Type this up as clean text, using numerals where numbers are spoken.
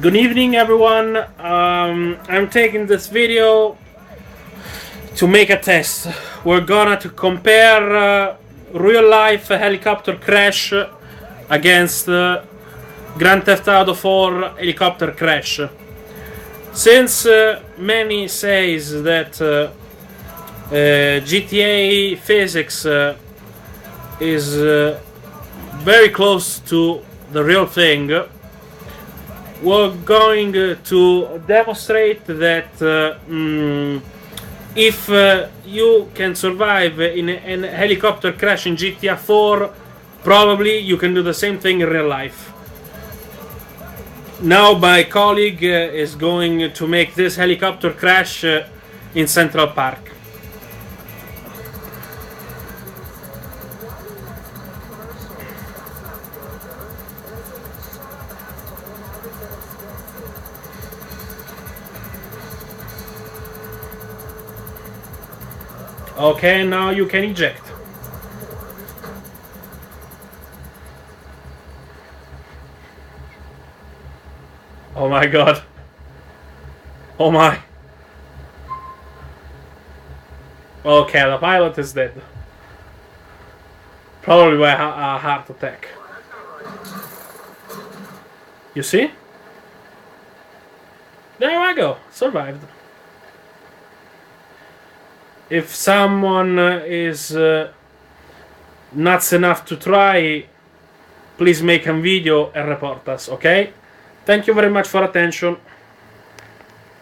Good evening, everyone. I'm taking this video to make a test. We're gonna compare real life helicopter crash against Grand Theft Auto 4 helicopter crash. Since many says that GTA physics is very close to the real thing, we're going to demonstrate that if you can survive in a helicopter crash in GTA4, probably you can do the same thing in real life. Now my colleague is going to make this helicopter crash in Central Park. Okay, now you can eject. Oh my god. Oh my. Okay, the pilot is dead. Probably by a heart attack. You see? There I go. Survived. If someone is nuts enough to try, please make a video and report us, okay? Thank you very much for attention.